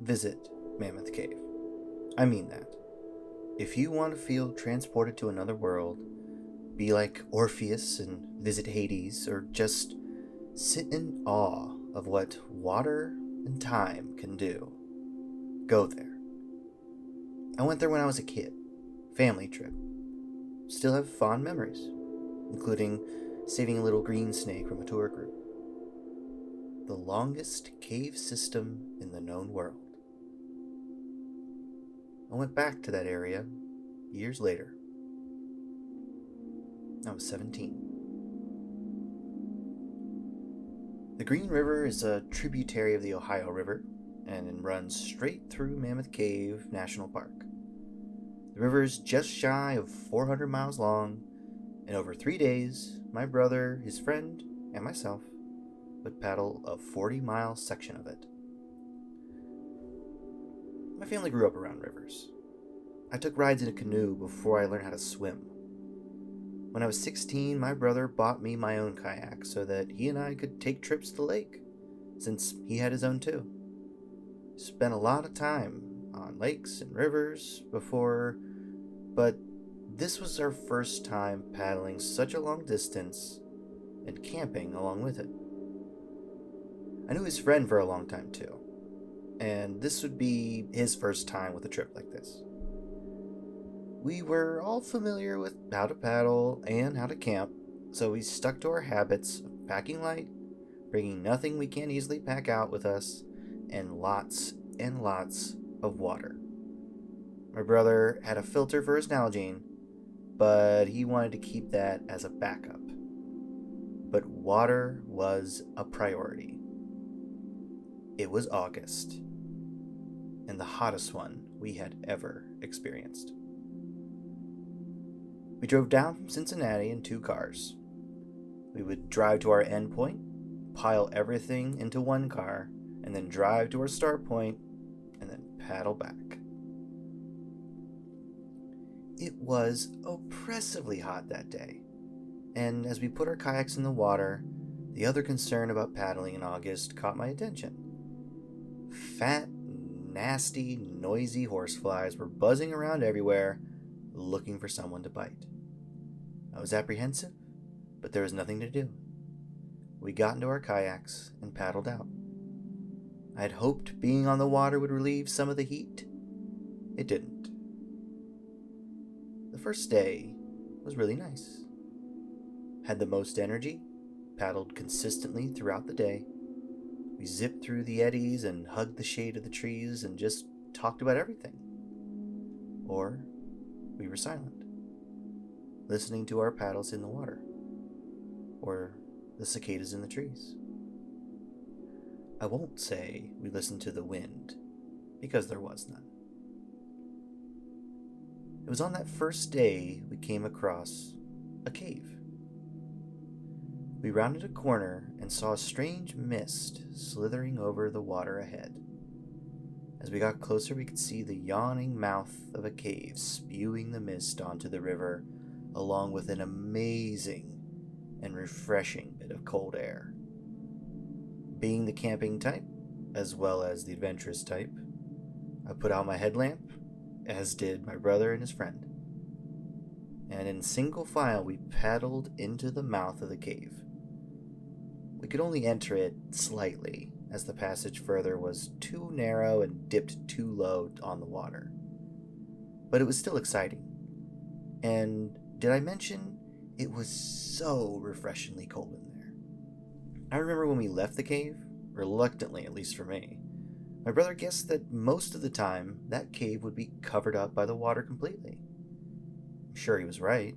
visit Mammoth Cave. I mean that. If you want to feel transported to another world, be like Orpheus and visit Hades, or just sit in awe of what water and time can do, go there. I went there when I was a kid. Family trip. Still have fond memories, including saving a little green snake from a tour group. The longest cave system in the known world. I went back to that area years later. I was 17. The Green River is a tributary of the Ohio River and runs straight through Mammoth Cave National Park. The river is just shy of 400 miles long, and over 3 days, my brother, his friend, and myself would paddle a 40-mile section of it. My family grew up around rivers. I took rides in a canoe before I learned how to swim. When I was 16, my brother bought me my own kayak so that he and I could take trips to the lake, since he had his own too. Spent a lot of time on lakes and rivers before, but this was our first time paddling such a long distance and camping along with it. I knew his friend for a long time too, and this would be his first time with a trip like this. We were all familiar with how to paddle and how to camp, so we stuck to our habits of packing light, bringing nothing we can't easily pack out with us, and lots of water. My brother had a filter for his Nalgene, but he wanted to keep that as a backup. But water was a priority. It was August, and the hottest one we had ever experienced. We drove down from Cincinnati in 2 cars. We would drive to our end point, pile everything into one car, and then drive to our start point, and then paddle back. It was oppressively hot that day, and as we put our kayaks in the water, the other concern about paddling in August caught my attention. Fat, nasty, noisy horseflies were buzzing around everywhere, looking for someone to bite. I was apprehensive, but there was nothing to do. We got into our kayaks and paddled out. I had hoped being on the water would relieve some of the heat. It didn't. The first day was really nice. Had the most energy, paddled consistently throughout the day. We zipped through the eddies and hugged the shade of the trees and just talked about everything. Or we were silent, listening to our paddles in the water, or the cicadas in the trees. I won't say we listened to the wind, because there was none. It was on that first day we came across a cave. We rounded a corner and saw a strange mist slithering over the water ahead. As we got closer, we could see the yawning mouth of a cave spewing the mist onto the river, along with an amazing and refreshing bit of cold air. Being the camping type, as well as the adventurous type, I put out my headlamp, as did my brother and his friend. And in single file, we paddled into the mouth of the cave. We could only enter it slightly, as the passage further was too narrow and dipped too low on the water. But it was still exciting. And did I mention it was so refreshingly cold in there? I remember when we left the cave, reluctantly at least for me, my brother guessed that most of the time that cave would be covered up by the water completely. I'm sure he was right.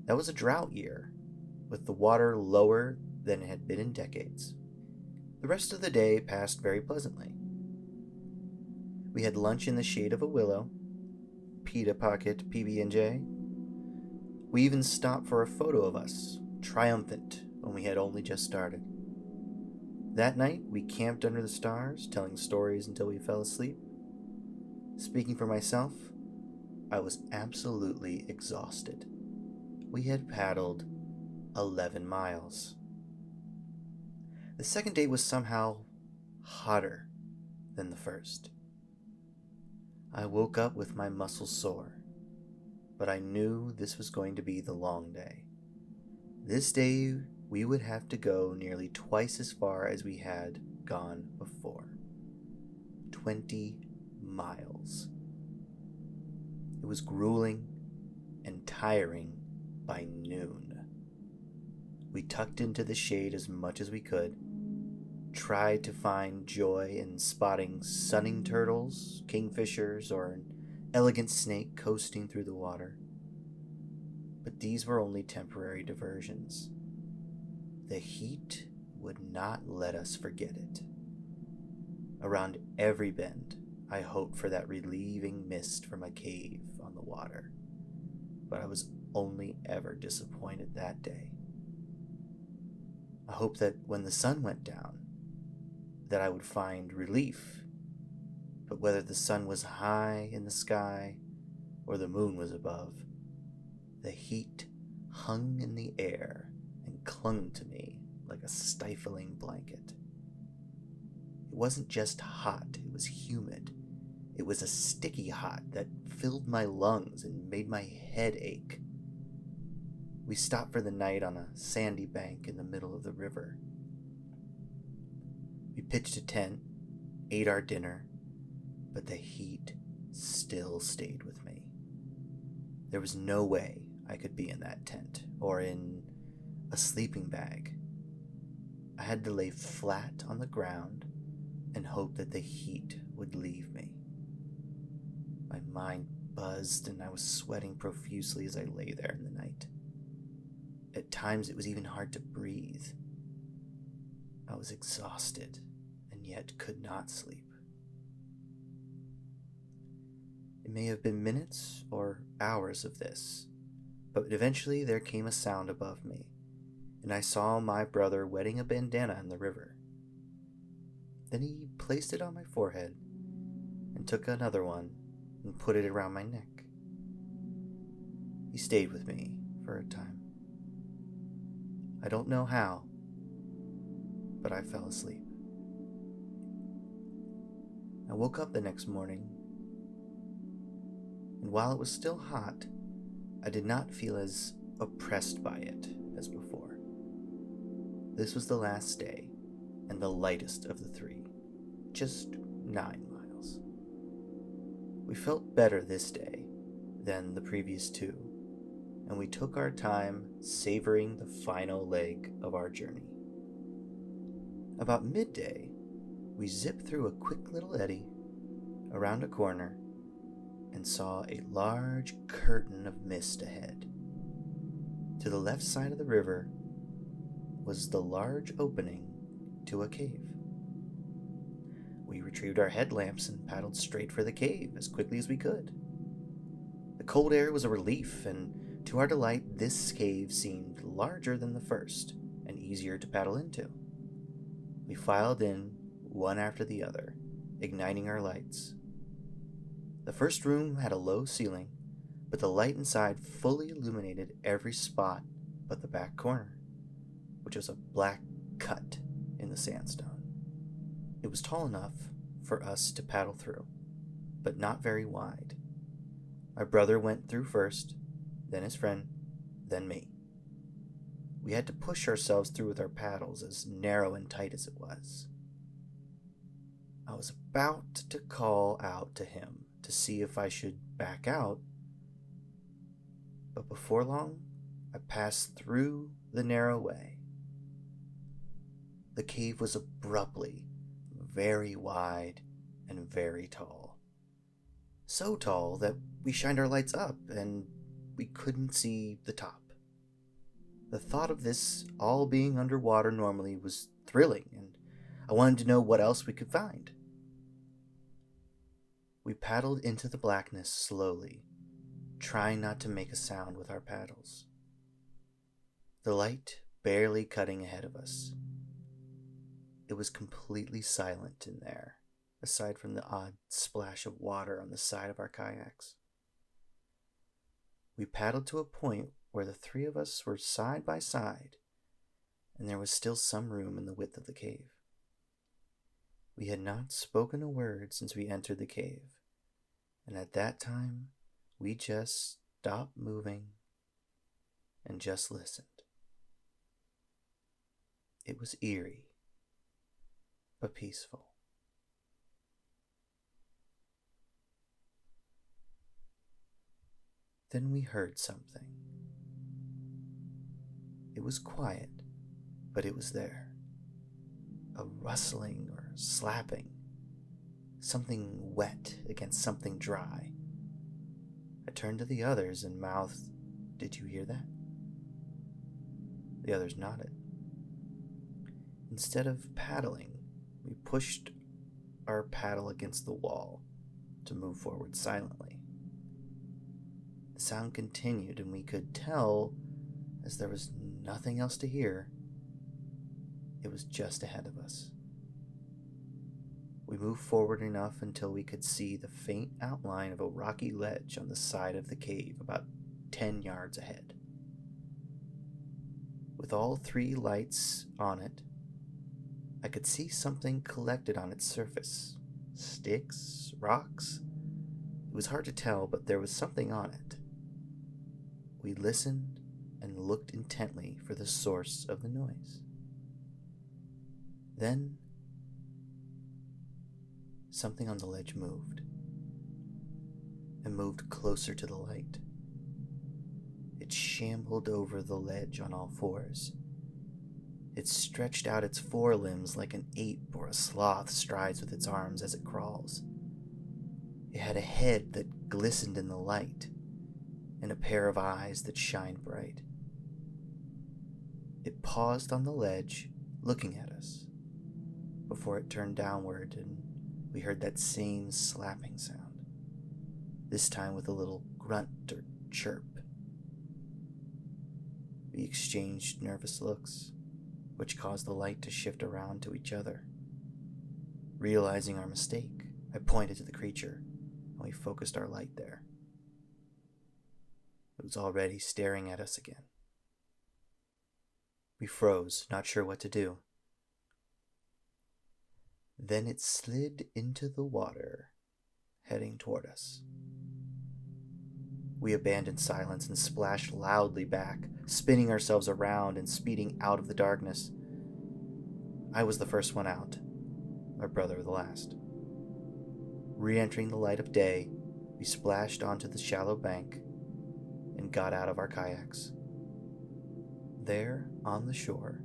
That was a drought year, with the water lower than it had been in decades. The rest of the day passed very pleasantly. We had lunch in the shade of a willow, pita pocket PB&J. We even stopped for a photo of us, triumphant, when we had only just started. That night, we camped under the stars, telling stories until we fell asleep. Speaking for myself, I was absolutely exhausted. We had paddled 11 miles. The second day was somehow hotter than the first. I woke up with my muscles sore, but I knew this was going to be the long day. This day we would have to go nearly twice as far as we had gone before. 20 miles. It was grueling and tiring by noon. We tucked into the shade as much as we could, tried to find joy in spotting sunning turtles, kingfishers, or an elegant snake coasting through the water. But these were only temporary diversions. The heat would not let us forget it. Around every bend, I hoped for that relieving mist from a cave on the water, but I was only ever disappointed that day. I hoped that when the sun went down, that I would find relief, but whether the sun was high in the sky or the moon was above, the heat hung in the air and clung to me like a stifling blanket. It wasn't just hot, it was humid. It was a sticky hot that filled my lungs and made my head ache. We stopped for the night on a sandy bank in the middle of the river. We pitched a tent, ate our dinner, but the heat still stayed with me. There was no way I could be in that tent or in a sleeping bag. I had to lay flat on the ground and hope that the heat would leave me. My mind buzzed and I was sweating profusely as I lay there in the night. At times it was even hard to breathe. I was exhausted and yet could not sleep. It may have been minutes or hours of this, but eventually there came a sound above me, and I saw my brother wetting a bandana in the river. Then he placed it on my forehead and took another one and put it around my neck. He stayed with me for a time. I don't know how, but I fell asleep. I woke up the next morning, and while it was still hot, I did not feel as oppressed by it as before. This was the last day, and the lightest of the three, just 9 miles. We felt better this day than the previous 2, and we took our time savoring the final leg of our journey. About midday, we zipped through a quick little eddy, around a corner, and saw a large curtain of mist ahead. To the left side of the river was the large opening to a cave. We retrieved our headlamps and paddled straight for the cave as quickly as we could. The cold air was a relief, and to our delight, this cave seemed larger than the first and easier to paddle into. We filed in, one after the other, igniting our lights. The first room had a low ceiling, but the light inside fully illuminated every spot but the back corner, which was a black cut in the sandstone. It was tall enough for us to paddle through, but not very wide. My brother went through first, then his friend, then me. We had to push ourselves through with our paddles, as narrow and tight as it was. I was about to call out to him to see if I should back out, but before long, I passed through the narrow way. The cave was abruptly very wide and very tall. So tall that we shined our lights up and we couldn't see the top. The thought of this all being underwater normally was thrilling, and I wanted to know what else we could find. We paddled into the blackness slowly, trying not to make a sound with our paddles. The light barely cutting ahead of us. It was completely silent in there, aside from the odd splash of water on the side of our kayaks. We paddled to a point where the 3 of us were side by side, and there was still some room in the width of the cave. We had not spoken a word since we entered the cave, and at that time we just stopped moving and just listened. It was eerie, but peaceful. Then we heard something. It was quiet, but it was there. A rustling or slapping. Something wet against something dry. I turned to the others and mouthed, "Did you hear that?" The others nodded. Instead of paddling, we pushed our paddle against the wall to move forward silently. The sound continued, and we could tell, as there was nothing else to hear, it was just ahead of us. We moved forward enough until we could see the faint outline of a rocky ledge on the side of the cave about 10 yards ahead. With all 3 lights on it, I could see something collected on its surface. Sticks, rocks. It was hard to tell, but there was something on it. We listened and looked intently for the source of the noise. Then, something on the ledge moved, and moved closer to the light. It shambled over the ledge on all 4s. It stretched out its forelimbs like an ape or a sloth strides with its arms as it crawls. It had a head that glistened in the light, and a pair of eyes that shined bright. It paused on the ledge, looking at us, before it turned downward, and we heard that same slapping sound, this time with a little grunt or chirp. We exchanged nervous looks, which caused the light to shift around to each other. Realizing our mistake, I pointed to the creature, and we focused our light there. It was already staring at us again. We froze, not sure what to do. Then it slid into the water, heading toward us. We abandoned silence and splashed loudly back, spinning ourselves around and speeding out of the darkness. I was the first one out, my brother the last. Re-entering the light of day, we splashed onto the shallow bank and got out of our kayaks. There, on the shore,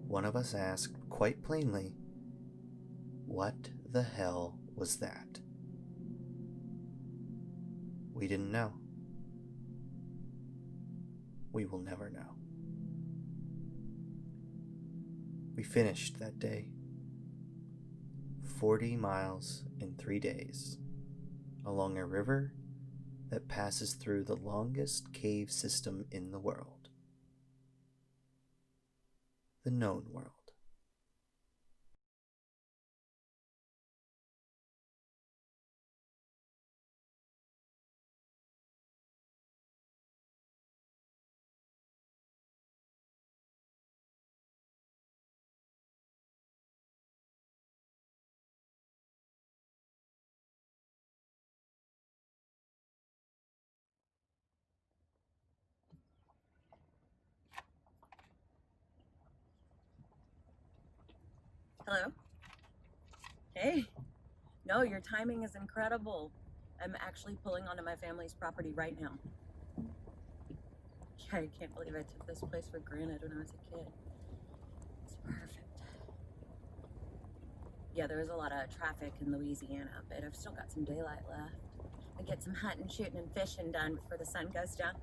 one of us asked quite plainly, "What the hell was that?" We didn't know. We will never know. We finished that day. 40 miles in 3 days, along a river that passes through the longest cave system in the world. The known world. Hello? Hey. No, your timing is incredible. I'm actually pulling onto my family's property right now. Yeah, I can't believe I took this place for granted when I was a kid. It's perfect. Yeah, there was a lot of traffic in Louisiana, but I've still got some daylight left. I get some hunting, shooting, and fishing done before the sun goes down.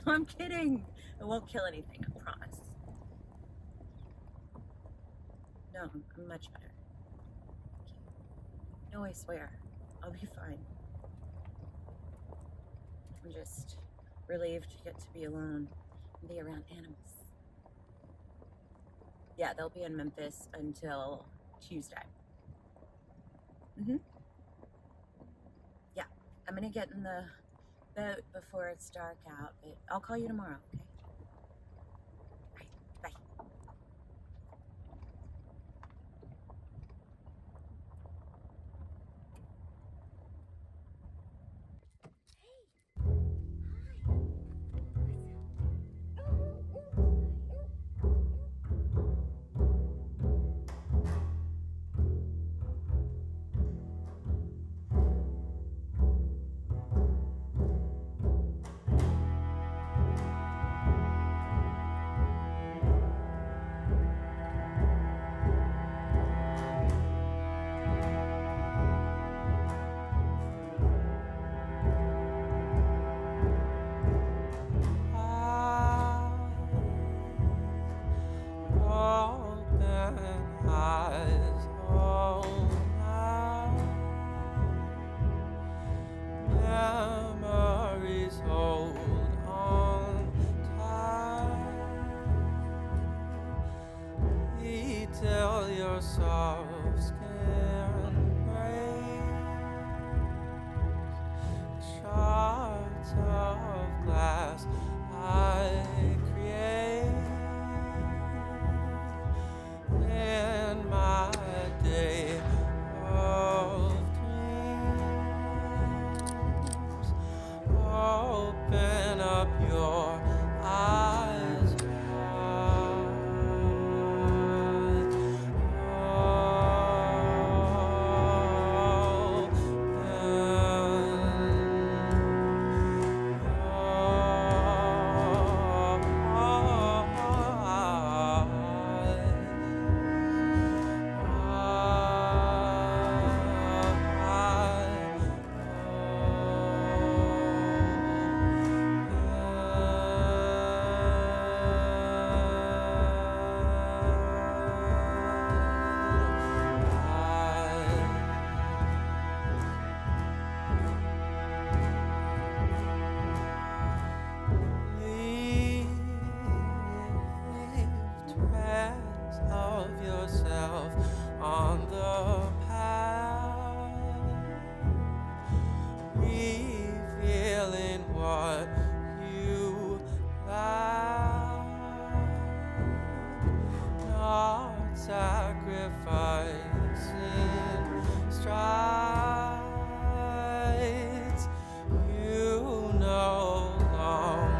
No, I'm kidding. It won't kill anything, I promise. No, I'm much better. No, I swear. I'll be fine. I'm just relieved to get to be alone and be around animals. Yeah, they'll be in Memphis until Tuesday. Yeah, I'm gonna get in the boat before it's dark out, but I'll call you tomorrow, okay? All right, bye. till your soft skin breaks. Shards of glass I create in my day of dreams. Open up your eyes wide. Of yourself on the path, revealing what you lack, not sacrificing strides you no longer.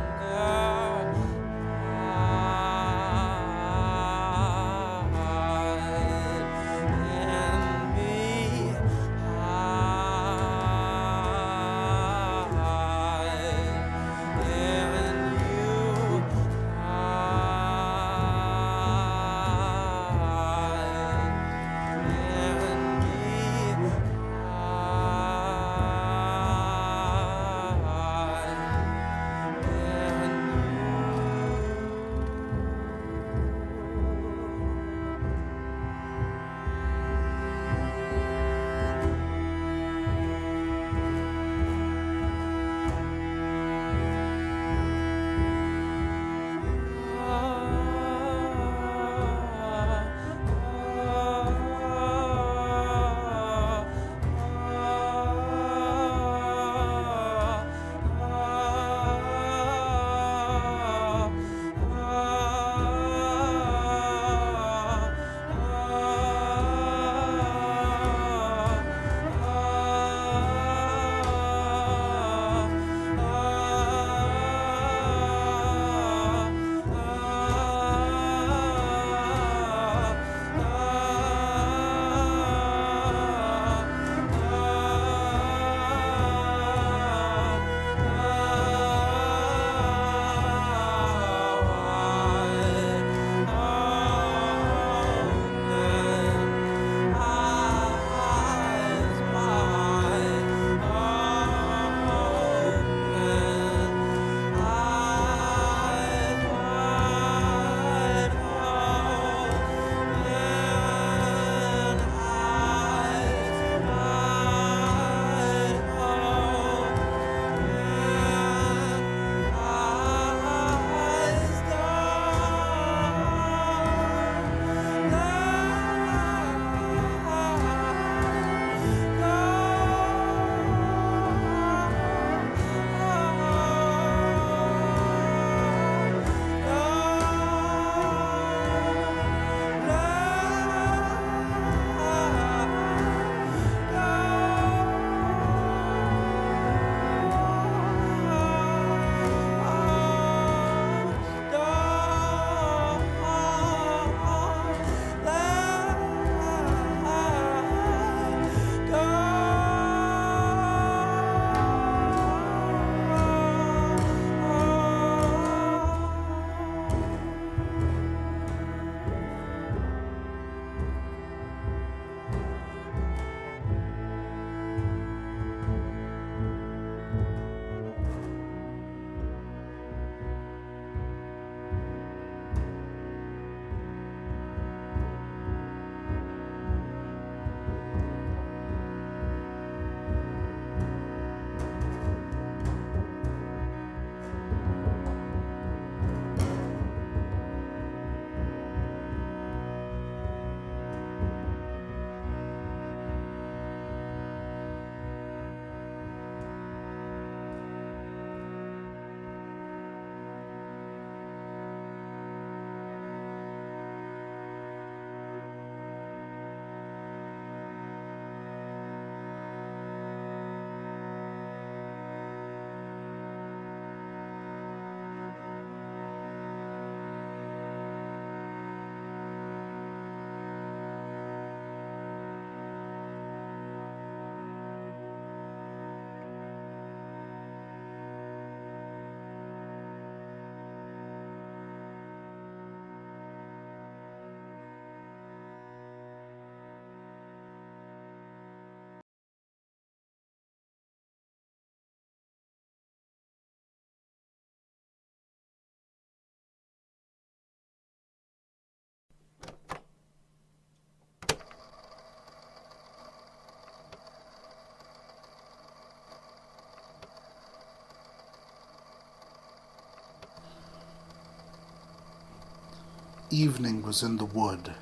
Evening was in the wood,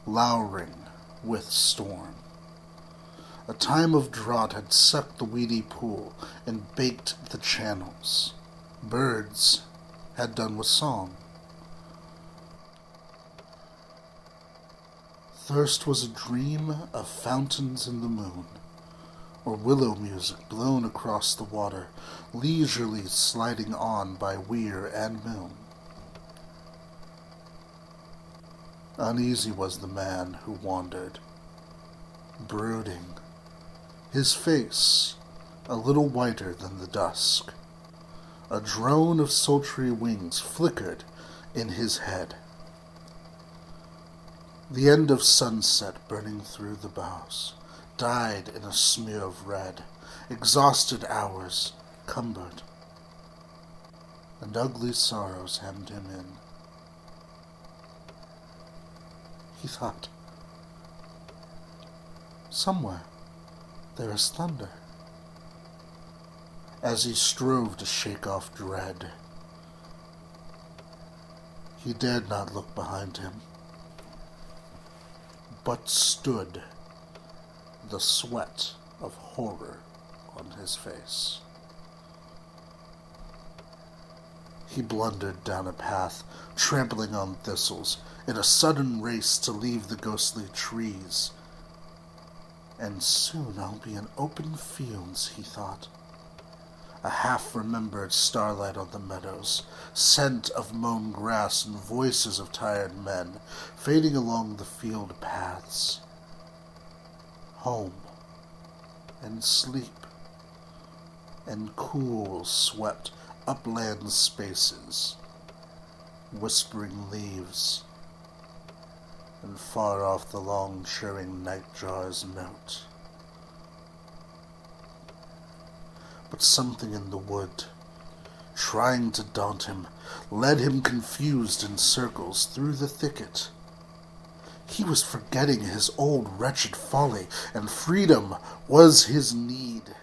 lowering with storm. A time of drought had sucked the weedy pool and baked the channels. Birds had done with song. Thirst was a dream of fountains in the moon, or willow music blown across the water, leisurely sliding on by weir and moon. Uneasy was the man who wandered, brooding, his face a little whiter than the dusk. A drone of sultry wings flickered in his head. The end of sunset burning through the boughs died in a smear of red. Exhausted hours cumbered, and ugly sorrows hemmed him in. He thought, somewhere there is thunder. As he strove to shake off dread, he dared not look behind him, but stood, the sweat of horror on his face. He blundered down a path, trampling on thistles, in a sudden race to leave the ghostly trees. And soon I'll be in open fields, he thought. A half-remembered starlight on the meadows, scent of mown grass and voices of tired men, fading along the field paths. Home, and sleep, and cool, swept upland spaces, whispering leaves, and far off the long churring nightjar's note. But something in the wood, trying to daunt him, led him confused in circles through the thicket. He was forgetting his old wretched folly, and freedom was his need.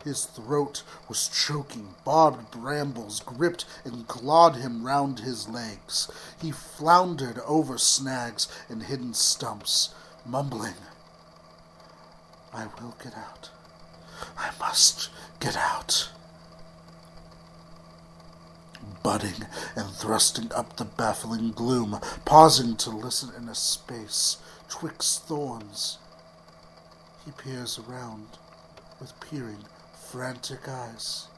His throat was choking, barbed brambles gripped and clawed him round his legs. He floundered over snags and hidden stumps, mumbling, I will get out. I must get out. Budding and thrusting up the baffling gloom, pausing to listen in a space twixt thorns. He peers around with peering, frantic eyes.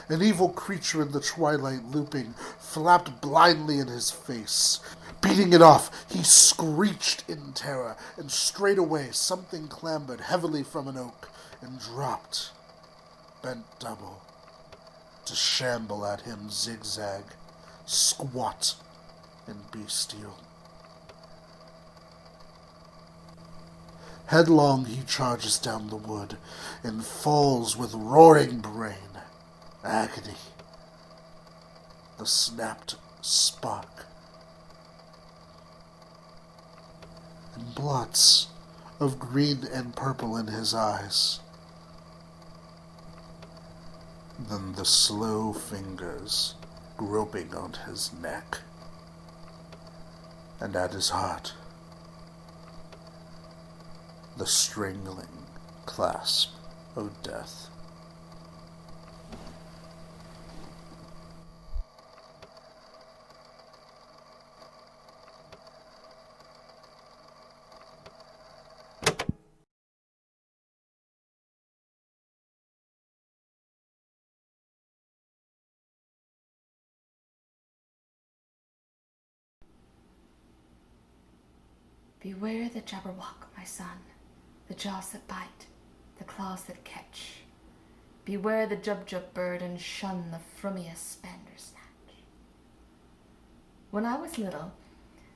An evil creature in the twilight looping flapped blindly in his face. Beating it off, he screeched in terror, and straightway something clambered heavily from an oak and dropped, bent double, to shamble at him zigzag, squat and bestial. Headlong he charges down the wood, and falls with roaring brain. Agony. The snapped spark. And blots of green and purple in his eyes. Then the slow fingers groping on his neck and at his heart. The strangling clasp of death. Beware the Jabberwock, my son, the jaws that bite, the claws that catch. Beware the Jubjub bird and shun the frumious Bandersnatch. When I was little,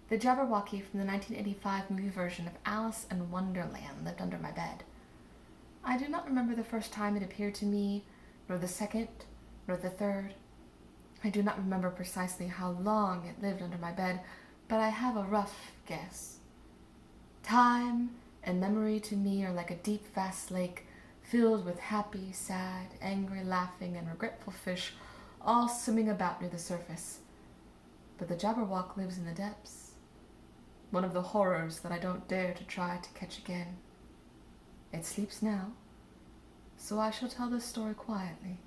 the Jabberwocky from the 1985 movie version of Alice in Wonderland lived under my bed. I do not remember the first time it appeared to me, nor the second, nor the third. I do not remember precisely how long it lived under my bed, but I have a rough guess. Time and memory to me are like a deep, vast lake filled with happy, sad, angry, laughing, and regretful fish all swimming about near the surface. But the Jabberwock lives in the depths. One of the horrors that I don't dare to try to catch again. It sleeps now, so I shall tell this story quietly.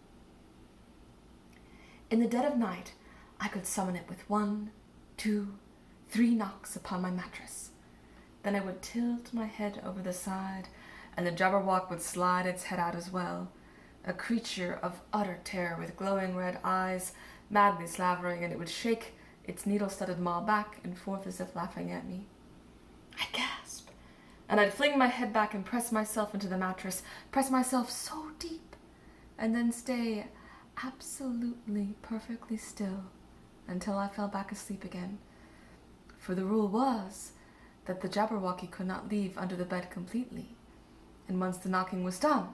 In the dead of night, I could summon it with 1, 2, 3 knocks upon my mattress. Then I would tilt my head over the side, and the Jabberwock would slide its head out as well, a creature of utter terror with glowing red eyes, madly slavering, and it would shake its needle-studded maw back and forth as if laughing at me. I'd gasp, and I'd fling my head back and press myself into the mattress, press myself so deep, and then stay absolutely perfectly still until I fell back asleep again. For the rule was that the Jabberwocky could not leave under the bed completely, and once the knocking was done,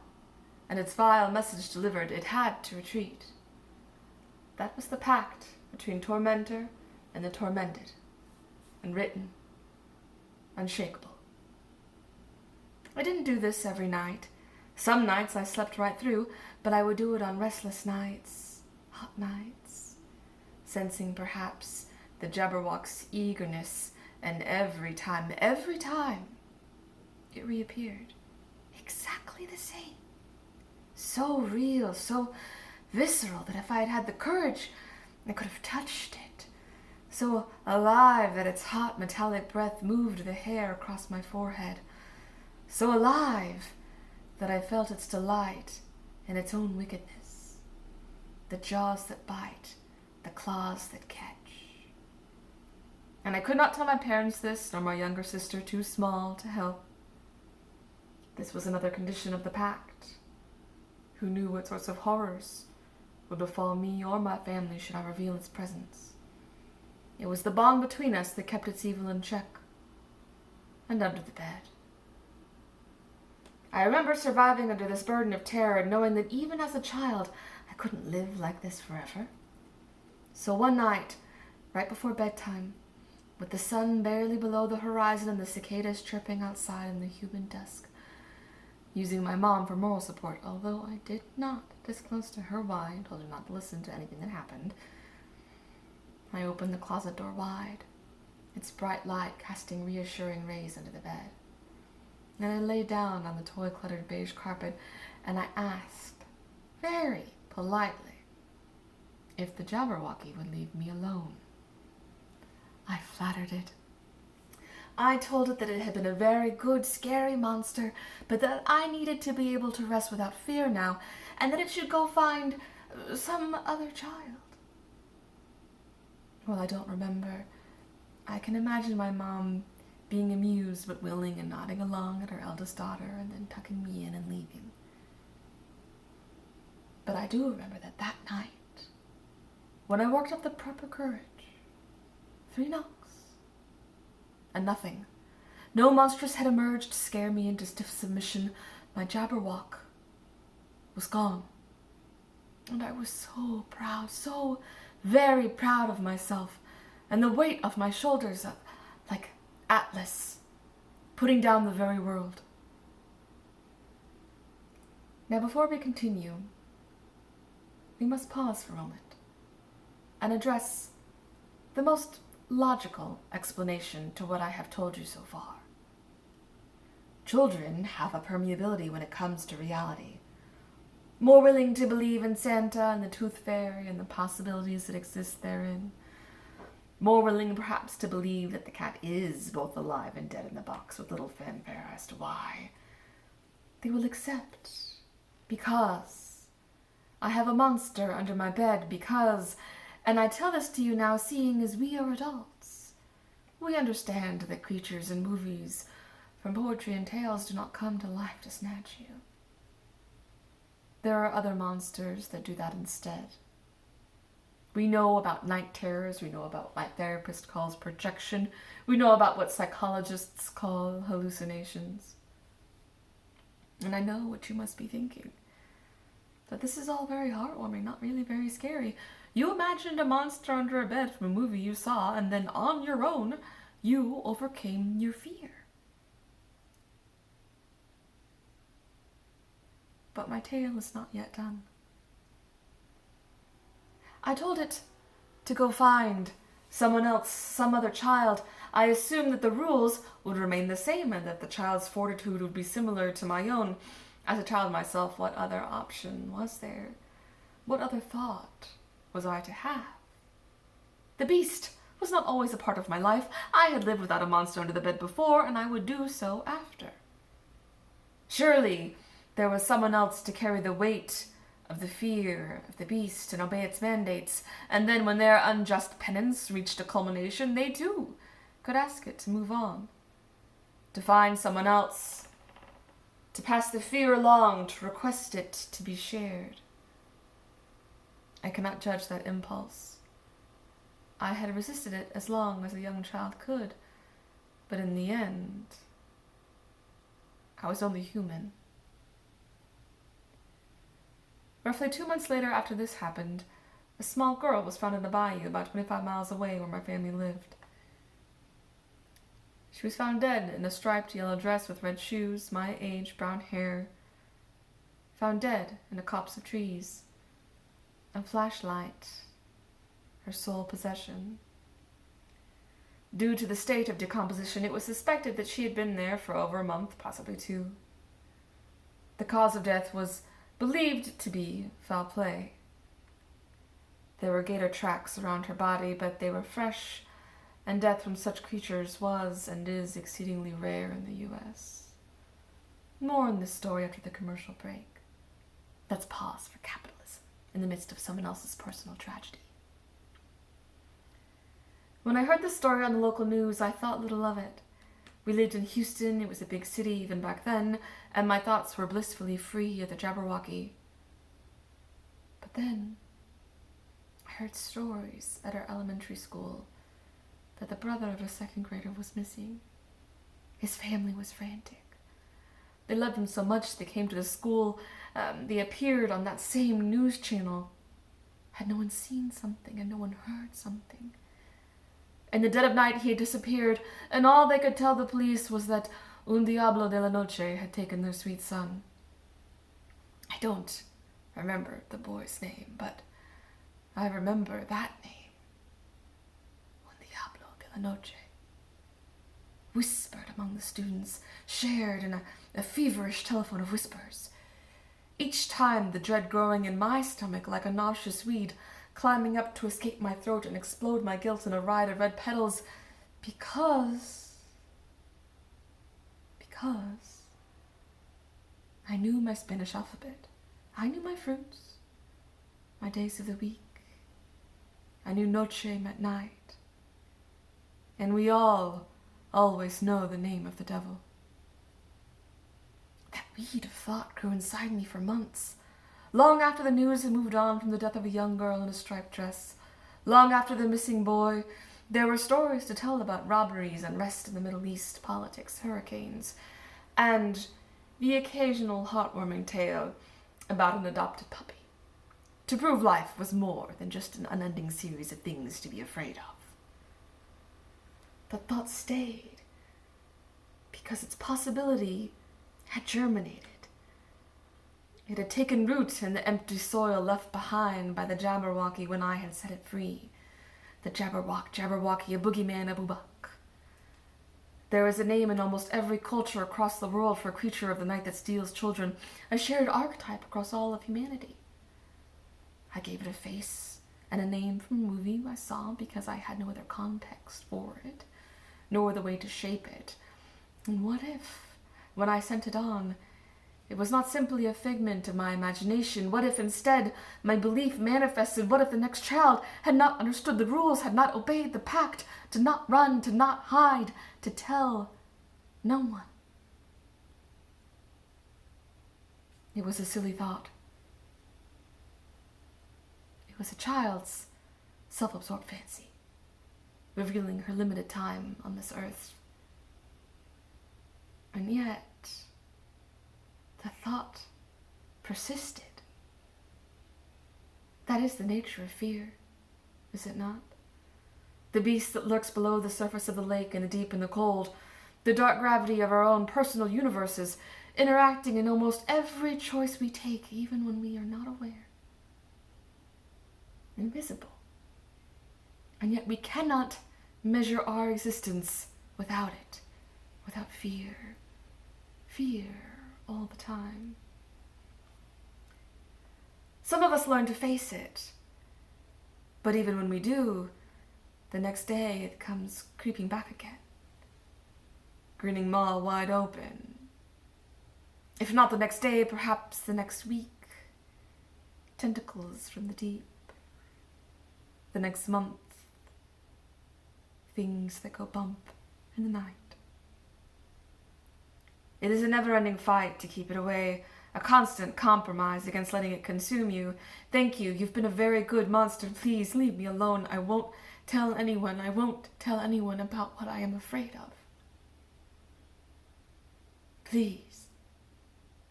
and its vile message delivered, it had to retreat. That was the pact between tormentor and the tormented, unwritten, unshakable. I didn't do this every night. Some nights I slept right through, but I would do it on restless nights, hot nights, sensing perhaps the Jabberwock's eagerness, and every time, it reappeared. Exactly the same. So real, so visceral that if I had had the courage, I could have touched it. So alive that its hot metallic breath moved the hair across my forehead. So alive that I felt its delight in its own wickedness. The jaws that bite, the claws that catch. And I could not tell my parents this, nor my younger sister, too small to help. This was another condition of the pact. Who knew what sorts of horrors would befall me or my family should I reveal its presence? It was the bond between us that kept its evil in check, and under the bed. I remember surviving under this burden of terror, knowing that even as a child, I couldn't live like this forever. So one night, right before bedtime, with the sun barely below the horizon and the cicadas chirping outside in the humid dusk, using my mom for moral support, although I did not disclose to her why and told her not to listen to anything that happened, I opened the closet door wide, its bright light casting reassuring rays under the bed. Then I lay down on the toy-cluttered beige carpet, and I asked, very politely, if the Jabberwocky would leave me alone. I flattered it. I told it that it had been a very good, scary monster, but that I needed to be able to rest without fear now, and that it should go find some other child. Well, I don't remember. I can imagine my mom being amused but willing and nodding along at her eldest daughter and then tucking me in and leaving. But I do remember that night, when I worked up the proper courage, 3 knocks, and nothing. No monstrous had emerged to scare me into stiff submission. My Jabberwock was gone. And I was so proud, so very proud of myself, and the weight of my shoulders, like Atlas, putting down the very world. Now, before we continue, we must pause for a moment and address the most logical explanation to what I have told you so far. Children have a permeability when it comes to reality. More willing to believe in Santa and the Tooth Fairy and the possibilities that exist therein. More willing, perhaps, to believe that the cat is both alive and dead in the box with little fanfare as to why. They will accept because I have a monster under my bed, because, and I tell this to you now seeing as we are adults, we understand that creatures in movies from poetry and tales do not come to life to snatch you. There are other monsters that do that instead. We know about night terrors, we know about what my therapist calls projection, we know about what psychologists call hallucinations. And I know what you must be thinking. That this is all very heartwarming, not really very scary. You imagined a monster under a bed from a movie you saw, and then on your own, you overcame your fear. But my tale is not yet done. I told it to go find Someone else, some other child. I assumed that the rules would remain the same and that the child's fortitude would be similar to my own. As a child myself, what other option was there? What other thought was I to have? The beast was not always a part of my life. I had lived without a monster under the bed before, and I would do so after. Surely there was someone else to carry the weight of the fear of the beast and obey its mandates, and then when their unjust penance reached a culmination, they too could ask it to move on, to find someone else, to pass the fear along, to request it to be shared. I cannot judge that impulse. I had resisted it as long as a young child could, but in the end, I was only human. Roughly 2 months later after this happened, a small girl was found in a bayou about 25 miles away where my family lived. She was found dead in a striped yellow dress with red shoes, my age, brown hair. Found dead in a copse of trees. A flashlight, her sole possession. Due to the state of decomposition, it was suspected that she had been there for over a month, possibly 2. The cause of death was believed to be foul play. There were gator tracks around her body, but they were fresh, and death from such creatures was and is exceedingly rare in the U.S. More on this story after the commercial break. Let's pause for capitalism in the midst of someone else's personal tragedy. When I heard the story on the local news, I thought little of it. We lived in Houston, it was a big city even back then, and my thoughts were blissfully free of the Jabberwocky. But then, I heard stories at our elementary school that the brother of a second grader was missing. His family was frantic. They loved him so much they came to the school. They appeared on that same news channel. Had no one seen something and no one heard something? In the dead of night he had disappeared, and all they could tell the police was that un diablo de la noche had taken their sweet son. I don't remember the boy's name, but I remember that name. Un diablo de la noche. Whispered among the students, shared in a feverish telephone of whispers. Each time the dread growing in my stomach like a nauseous weed, climbing up to escape my throat and explode my guilt in a riot of red petals, because I knew my Spanish alphabet. I knew my fruits, my days of the week. I knew noche meant night. And we all always know the name of the devil. That weed of thought grew inside me for months. Long after the news had moved on from the death of a young girl in a striped dress, long after the missing boy, there were stories to tell about robberies, unrest in the Middle East, politics, hurricanes, and the occasional heartwarming tale about an adopted puppy, to prove life was more than just an unending series of things to be afraid of. But thought stayed, because its possibility had germinated. It had taken root in the empty soil left behind by the Jabberwocky when I had set it free. The Jabberwocky, a boogeyman, a bubak. There is a name in almost every culture across the world for a creature of the night that steals children, a shared archetype across all of humanity. I gave it a face and a name from a movie I saw because I had no other context for it, nor the way to shape it. And what if, when I sent it on, it was not simply a figment of my imagination? What if instead my belief manifested? What if the next child had not understood the rules, had not obeyed the pact, to not run, to not hide, to tell no one? It was a silly thought. It was a child's self-absorbed fancy, revealing her limited time on this earth. And yet, the thought persisted. That is the nature of fear, is it not? The beast that lurks below the surface of the lake in the deep and the cold, the dark gravity of our own personal universes, interacting in almost every choice we take, even when we are not aware. Invisible, And yet we cannot measure our existence without it, without fear. Fear all the time. Some of us learn to face it, but even when we do, the next day it comes creeping back again, grinning maw wide open. If not the next day, perhaps the next week. Tentacles from the deep. The next month. Things that go bump in the night. It is a never-ending fight to keep it away, a constant compromise against letting it consume you. Thank you, you've been a very good monster. Please leave me alone. I won't tell anyone about what I am afraid of. Please,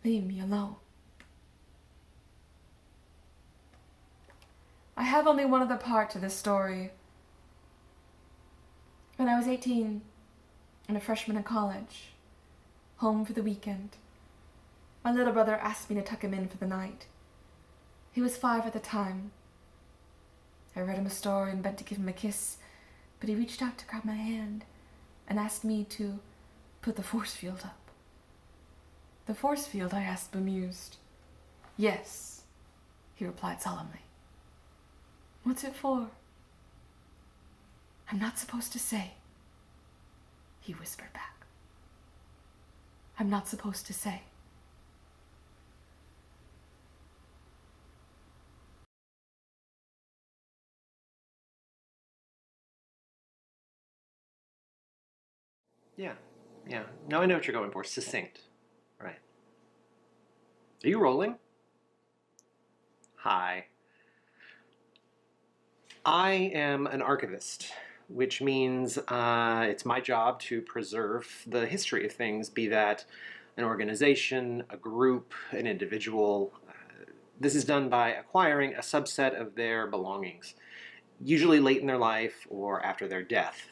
leave me alone. I have only one other part to this story. When I was 18 and a freshman in college, home for the weekend, my little brother asked me to tuck him in for the night. He was 5 at the time. I read him a story and bent to give him a kiss, but he reached out to grab my hand and asked me to put the force field up. The force field? I asked, bemused. Yes, he replied solemnly. What's it for? I'm not supposed to say, he whispered back. I'm not supposed to say. Yeah. No, I know what you're going for. Succinct. Right. Are you rolling? Hi. I am an archivist, which means it's my job to preserve the history of things, be that an organization, a group, an individual. This is done by acquiring a subset of their belongings, usually late in their life or after their death.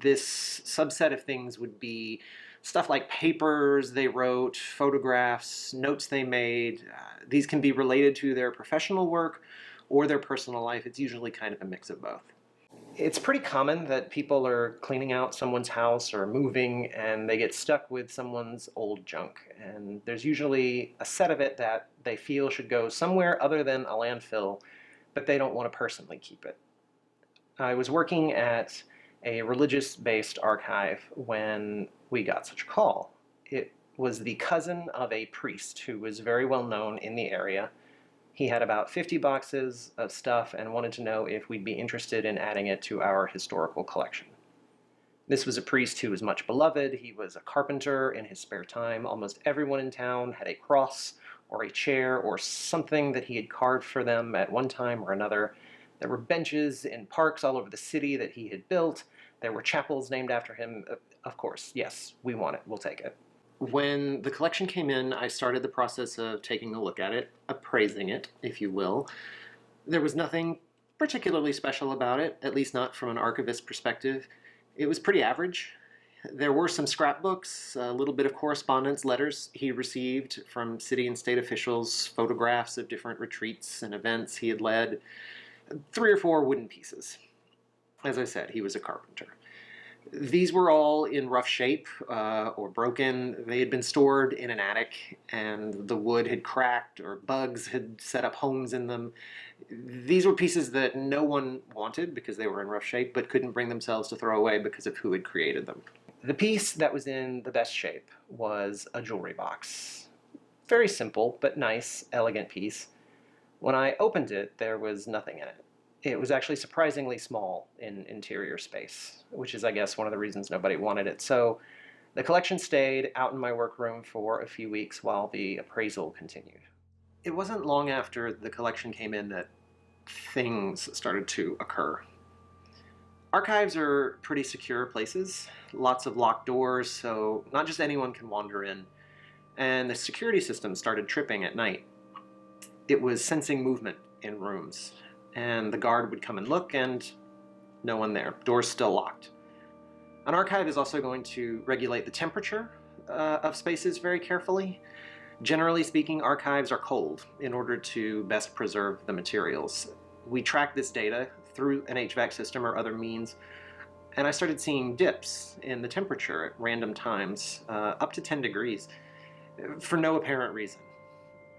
This subset of things would be stuff like papers they wrote, photographs, notes they made. These can be related to their professional work or their personal life. It's usually kind of a mix of both. It's pretty common that people are cleaning out someone's house or moving and they get stuck with someone's old junk. And there's usually a set of it that they feel should go somewhere other than a landfill, but they don't want to personally keep it. I was working at a religious-based archive when we got such a call. It was the cousin of a priest who was very well known in the area. He had about 50 boxes of stuff and wanted to know if we'd be interested in adding it to our historical collection. This was a priest who was much beloved. He was a carpenter in his spare time. Almost everyone in town had a cross or a chair or something that he had carved for them at one time or another. There were benches in parks all over the city that he had built. There were chapels named after him. Of course, yes, we want it. We'll take it. When the collection came in, I started the process of taking a look at it, appraising it, if you will. There was nothing particularly special about it, at least not from an archivist perspective. It was pretty average. There were some scrapbooks, a little bit of correspondence, letters he received from city and state officials, photographs of different retreats and events he had led, 3 or 4 wooden pieces. As I said, he was a carpenter. These were all in rough shape or broken. They had been stored in an attic and the wood had cracked or bugs had set up homes in them. These were pieces that no one wanted because they were in rough shape but couldn't bring themselves to throw away because of who had created them. The piece that was in the best shape was a jewelry box. Very simple but nice, elegant piece. When I opened it, there was nothing in it. It was actually surprisingly small in interior space, which is, I guess, one of the reasons nobody wanted it. So the collection stayed out in my workroom for a few weeks while the appraisal continued. It wasn't long after the collection came in that things started to occur. Archives are pretty secure places, lots of locked doors, so not just anyone can wander in. And the security system started tripping at night. It was sensing movement in rooms. And the guard would come and look, and no one there. Doors still locked. An archive is also going to regulate the temperature of spaces very carefully. Generally speaking, archives are cold in order to best preserve the materials. We track this data through an HVAC system or other means, and I started seeing dips in the temperature at random times, up to 10 degrees, for no apparent reason.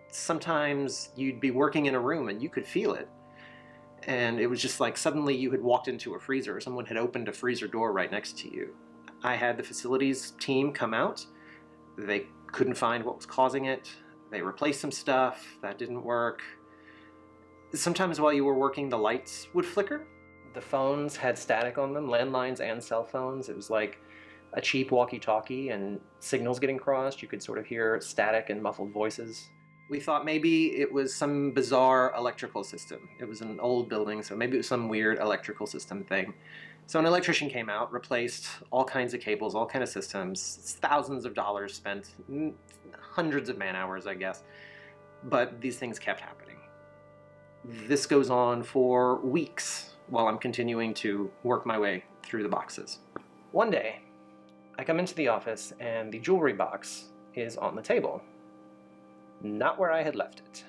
Sometimes you'd be working in a room and you could feel it, and it was just like suddenly you had walked into a freezer, or someone had opened a freezer door right next to you. I had the facilities team come out. They couldn't find what was causing it. They replaced some stuff. That didn't work. Sometimes while you were working, the lights would flicker. The phones had static on them, landlines and cell phones. It was like a cheap walkie-talkie, and signals getting crossed. You could sort of hear static and muffled voices. We thought maybe it was some bizarre electrical system. It was an old building, so maybe it was some weird electrical system thing. So an electrician came out, replaced all kinds of cables, all kinds of systems, thousands of dollars spent, hundreds of man hours, I guess. But these things kept happening. This goes on for weeks while I'm continuing to work my way through the boxes. One day, I come into the office and the jewelry box is on the table. Not where I had left it.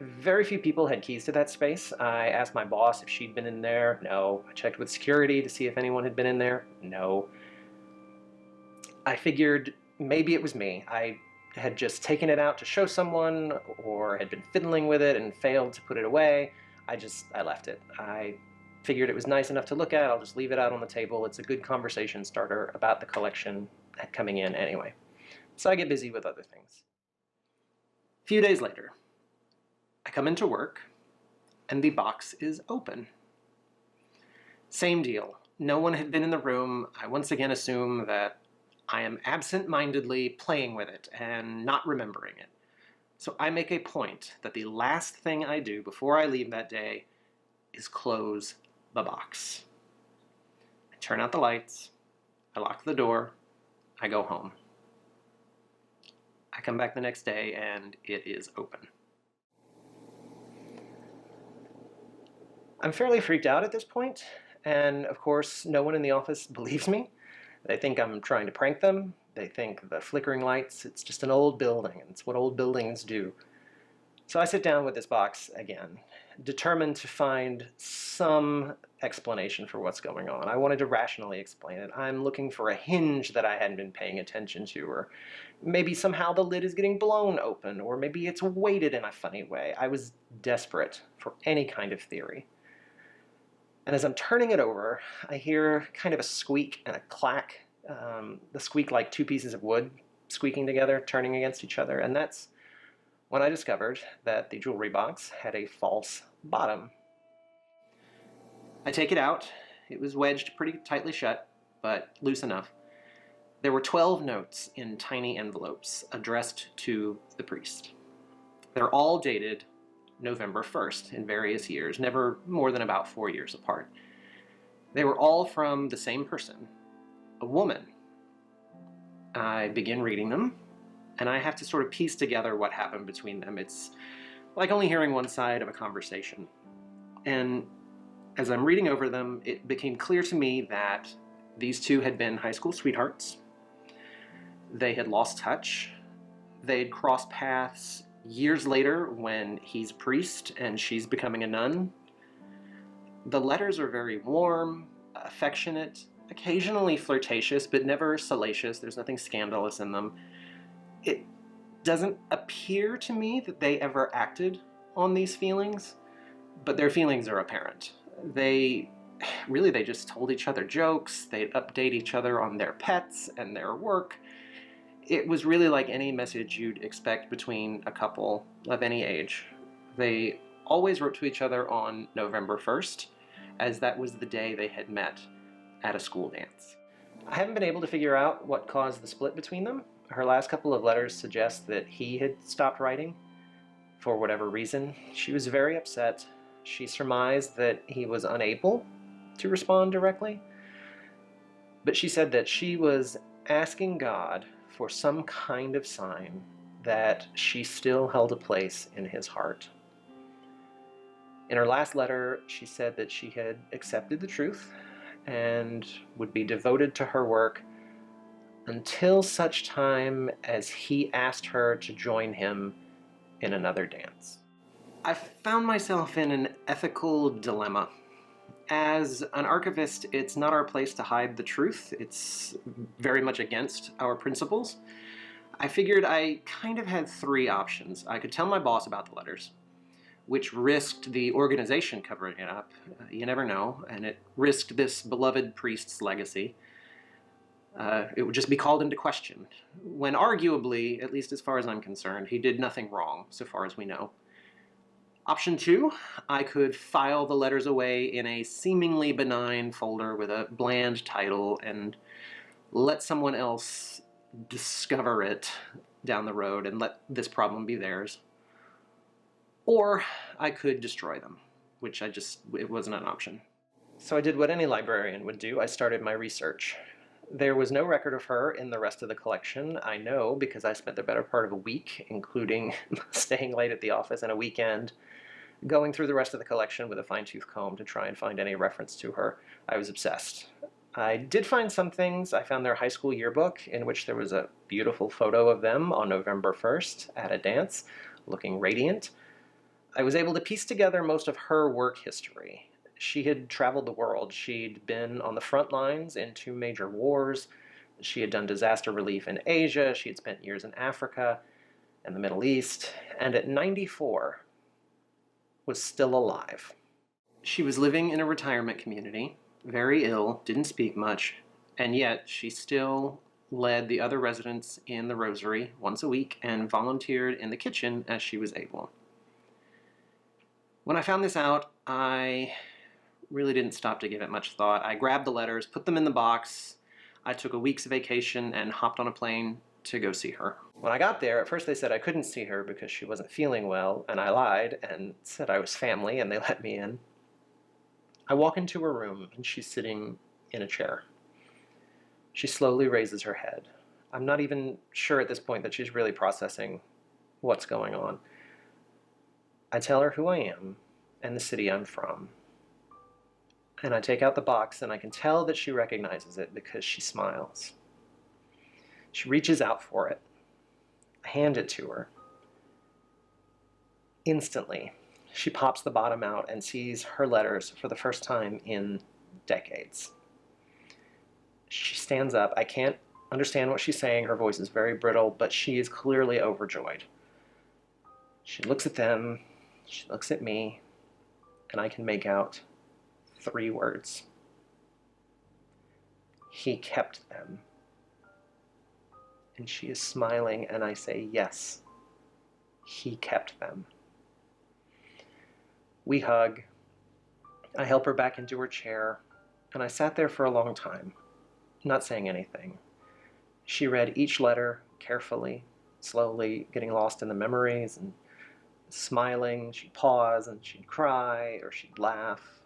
Very few people had keys to that space. I asked my boss if she'd been in there. No. I checked with security to see if anyone had been in there. No. I figured maybe it was me. I had just taken it out to show someone, or had been fiddling with it and failed to put it away. I left it. I figured it was nice enough to look at. I'll just leave it out on the table. It's a good conversation starter about the collection coming in anyway. So I get busy with other things. A few days later, I come into work, and the box is open. Same deal. No one had been in the room. I once again assume that I am absent-mindedly playing with it and not remembering it. So I make a point that the last thing I do before I leave that day is close the box. I turn out the lights, I lock the door, I go home. I come back the next day and it is open. I'm fairly freaked out at this point, and of course no one in the office believes me. They think I'm trying to prank them. They think the flickering lights, it's just an old building, and it's what old buildings do. So I sit down with this box again, determined to find some explanation for what's going on. I wanted to rationally explain it. I'm looking for a hinge that I hadn't been paying attention to, or maybe somehow the lid is getting blown open, or maybe it's weighted in a funny way. I was desperate for any kind of theory. And as I'm turning it over, I hear kind of a squeak and a clack. The squeak like two pieces of wood squeaking together, turning against each other. And that's when I discovered that the jewelry box had a false bottom. I take it out. It was wedged pretty tightly shut, but loose enough. There were 12 notes in tiny envelopes addressed to the priest. They're all dated November 1st in various years, never more than about 4 years apart. They were all from the same person, a woman. I begin reading them, and I have to sort of piece together what happened between them. It's like only hearing one side of a conversation. And as I'm reading over them, it became clear to me that these two had been high school sweethearts. They had lost touch. They'd crossed paths years later when he's a priest and she's becoming a nun. The letters are very warm, affectionate, occasionally flirtatious, but never salacious. There's nothing scandalous in them. It doesn't appear to me that they ever acted on these feelings, but their feelings are apparent. They just told each other jokes. They'd update each other on their pets and their work. It was really like any message you'd expect between a couple of any age. They always wrote to each other on November 1st, as that was the day they had met at a school dance. I haven't been able to figure out what caused the split between them. Her last couple of letters suggest that he had stopped writing for whatever reason. She was very upset. She surmised that he was unable to respond directly, but she said that she was asking God for some kind of sign that she still held a place in his heart. In her last letter, she said that she had accepted the truth and would be devoted to her work until such time as he asked her to join him in another dance. I found myself in an ethical dilemma. As an archivist, it's not our place to hide the truth. It's very much against our principles. I figured I kind of had three options. I could tell my boss about the letters, which risked the organization covering it up. You never know, and it risked this beloved priest's legacy. It would just be called into question, when arguably, at least as far as I'm concerned, he did nothing wrong, so far as we know. Option two, I could file the letters away in a seemingly benign folder with a bland title and let someone else discover it down the road and let this problem be theirs. Or I could destroy them, which it wasn't an option. So I did what any librarian would do. I started my research. There was no record of her in the rest of the collection. I know because I spent the better part of a week, including staying late at the office and a weekend, going through the rest of the collection with a fine-tooth comb to try and find any reference to her. I was obsessed. I did find some things. I found their high school yearbook, in which there was a beautiful photo of them on November 1st at a dance, looking radiant. I was able to piece together most of her work history. She had traveled the world. She'd been on the front lines in 2 major wars. She had done disaster relief in Asia. She had spent years in Africa and the Middle East. And at 94, was still alive. She was living in a retirement community, very ill, didn't speak much, and yet she still led the other residents in the rosary once a week and volunteered in the kitchen as she was able. When I found this out, I really didn't stop to give it much thought. I grabbed the letters, put them in the box. I took a week's vacation and hopped on a plane to go see her. When I got there, at first they said I couldn't see her because she wasn't feeling well, and I lied and said I was family, and they let me in. I walk into her room, and she's sitting in a chair. She slowly raises her head. I'm not even sure at this point that she's really processing what's going on. I tell her who I am and the city I'm from. And I take out the box, and I can tell that she recognizes it because she smiles. She reaches out for it. I hand it to her. Instantly, she pops the bottom out and sees her letters for the first time in decades. She stands up. I can't understand what she's saying. Her voice is very brittle, but she is clearly overjoyed. She looks at them, she looks at me, and I can make out 3 words. He kept them. And she is smiling, and I say, yes, he kept them. We hug. I help her back into her chair, and I sat there for a long time, not saying anything. She read each letter carefully, slowly, getting lost in the memories, and smiling. She'd pause, and she'd cry, or she'd laugh.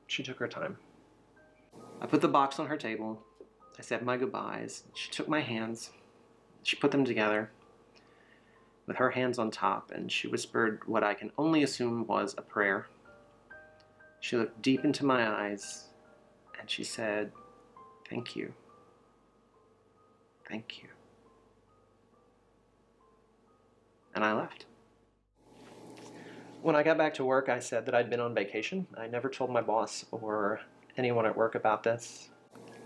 She took her time. I put the box on her table. I said my goodbyes. She took my hands. She put them together with her hands on top, and she whispered what I can only assume was a prayer. She looked deep into my eyes, and she said, "Thank you. Thank you." And I left. When I got back to work, I said that I'd been on vacation. I never told my boss or anyone at work about this.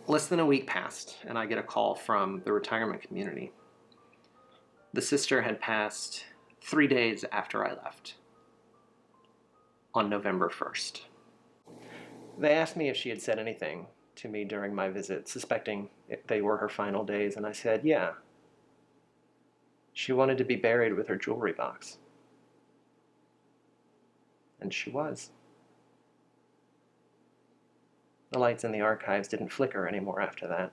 Less than a week passed, and I get a call from the retirement community. The sister had passed 3 days after I left, on November 1st. They asked me if she had said anything to me during my visit, suspecting they were her final days, and I said, yeah. She wanted to be buried with her jewelry box. And she was. The lights in the archives didn't flicker anymore after that.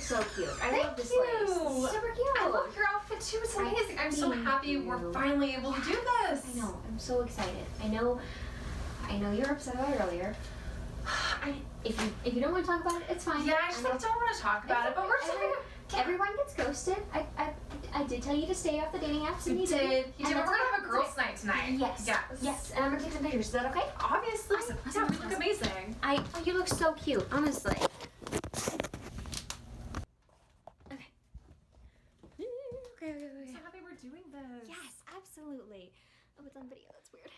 so cute. I Thank love this you. lace. It's super cute. I love your outfit too. It's amazing. I'm so Thank happy you. we're finally able to do this. I know. I'm so excited. I know you were upset about it earlier. If you don't want to talk about it, it's fine. Yeah, I just like, don't want to talk about it, but we're still gonna. Everyone gets ghosted. I did tell you to stay off the dating apps. You did. You did. But we're gonna have a girls' night tonight. Yes. Yes. And I'm gonna take some pictures. Is that okay? Obviously. Awesome. Yeah, we look amazing. You look so cute, honestly. Okay. So happy we're doing this. Yes, absolutely. Oh, it's on video. That's weird.